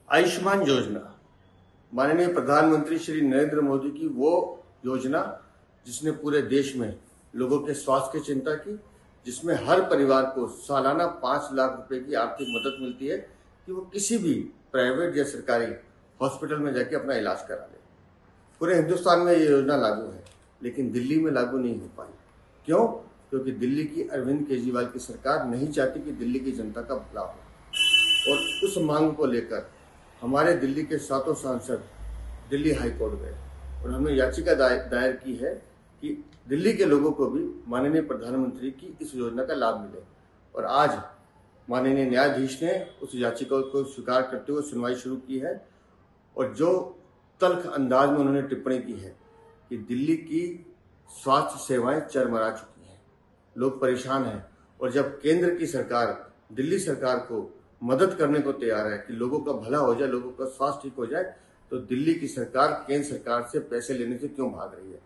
आयुष्मान योजना माननीय प्रधानमंत्री श्री नरेंद्र मोदी की वो योजना जिसने पूरे देश में लोगों के स्वास्थ्य की चिंता की, जिसमें हर परिवार को सालाना 5 लाख रुपए की आर्थिक मदद मिलती है कि वो किसी भी प्राइवेट या सरकारी हॉस्पिटल में जाके अपना इलाज करा ले। पूरे हिंदुस्तान में ये योजना लागू है, लेकिन दिल्ली में लागू नहीं हो पाई। क्यों? क्योंकि दिल्ली की अरविंद केजरीवाल की सरकार नहीं चाहती कि दिल्ली की जनता का भला हो, और उस मांग को लेकर हमारे दिल्ली के 7 सांसद दिल्ली हाई कोर्ट गए और हमने याचिका दायर की है कि दिल्ली के लोगों को भी माननीय प्रधानमंत्री की इस योजना का लाभ मिले। और आज माननीय न्यायाधीश ने उस याचिका को स्वीकार करते हुए सुनवाई शुरू की है। और जो तल्ख अंदाज में उन्होंने टिप्पणी की है कि दिल्ली की स्वास्थ्य सेवाएं चरमरा चुकी हैं, लोग परेशान हैं, और जब केंद्र की सरकार दिल्ली सरकार को मदद करने को तैयार है कि लोगों का भला हो जाए, लोगों का स्वास्थ्य ठीक हो जाए, तो दिल्ली की सरकार केंद्र सरकार से पैसे लेने से क्यों भाग रही है?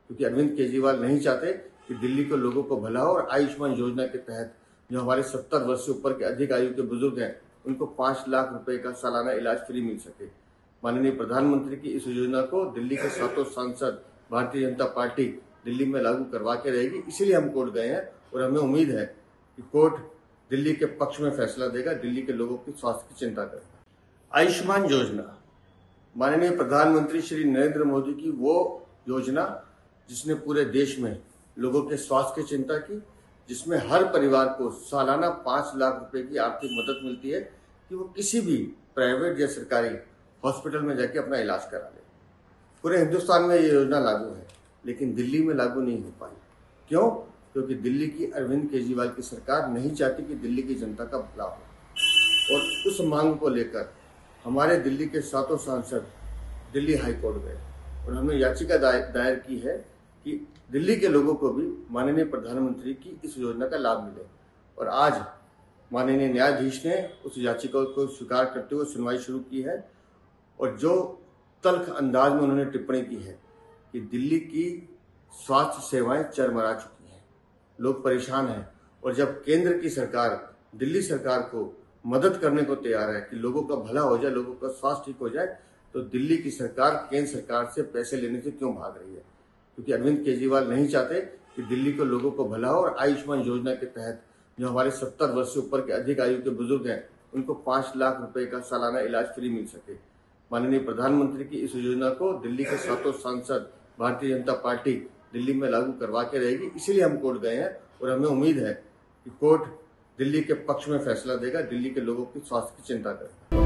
क्योंकि अरविंद केजरीवाल नहीं चाहते कि दिल्ली के लोगों को भला हो। और आयुष्मान योजना के तहत जो हमारे 70 वर्ष से ऊपर के अधिक आयु के बुजुर्ग हैं, उनको 5 लाख रुपए का सालाना इलाज फ्री मिल सके। माननीय प्रधानमंत्री की इस योजना को दिल्ली के 7 सांसद भारतीय जनता पार्टी दिल्ली में लागू करवा के रहेगी। इसीलिए हम कोर्ट गए हैं और हमें उम्मीद है कि कोर्ट दिल्ली के पक्ष में फैसला देगा, दिल्ली के लोगों की स्वास्थ्य की चिंता करेगा। आयुष्मान योजना माननीय प्रधानमंत्री श्री नरेंद्र मोदी की वो योजना जिसने पूरे देश में लोगों के स्वास्थ्य की चिंता की, जिसमें हर परिवार को सालाना 5 लाख रुपए की आर्थिक मदद मिलती है कि वो किसी भी प्राइवेट या सरकारी हॉस्पिटल में जाके अपना इलाज करा ले। पूरे हिंदुस्तान में ये योजना लागू है, लेकिन दिल्ली में लागू नहीं हो पाई। क्यों? क्योंकि दिल्ली की अरविंद केजरीवाल की सरकार नहीं चाहती कि दिल्ली की जनता का भला हो, और उस मांग को लेकर हमारे दिल्ली के 7 सांसद दिल्ली हाई कोर्ट गए और हमने याचिका दायर की है कि दिल्ली के लोगों को भी माननीय प्रधानमंत्री की इस योजना का लाभ मिले। और आज माननीय न्यायाधीश ने उस याचिका को स्वीकार करते हुए सुनवाई शुरू की है। और जो तल्ख अंदाज में उन्होंने टिप्पणी की है कि दिल्ली की स्वास्थ्य सेवाएं चरमरा चुकी हैं, लोग परेशान हैं, और जब केंद्र की सरकार दिल्ली सरकार को मदद करने को तैयार है कि लोगों का भला हो जाए, लोगों का स्वास्थ्य ठीक हो जाए, तो दिल्ली की सरकार केंद्र सरकार से पैसे लेने से क्यों भाग रही है? क्योंकि अरविंद केजरीवाल नहीं चाहते कि दिल्ली के लोगों को भला हो। और आयुष्मान योजना के तहत जो हमारे 70 वर्ष से ऊपर के अधिक आयु के बुजुर्ग हैं, उनको 5 लाख रुपए का सालाना इलाज फ्री मिल सके। माननीय प्रधानमंत्री की इस योजना को दिल्ली के 7 सांसद भारतीय जनता पार्टी दिल्ली में लागू करवा के रहेगी। इसीलिए हम कोर्ट गए हैं और हमें उम्मीद है कि कोर्ट दिल्ली के पक्ष में फैसला देगा, दिल्ली के लोगों की स्वास्थ्य की चिंता करेगा।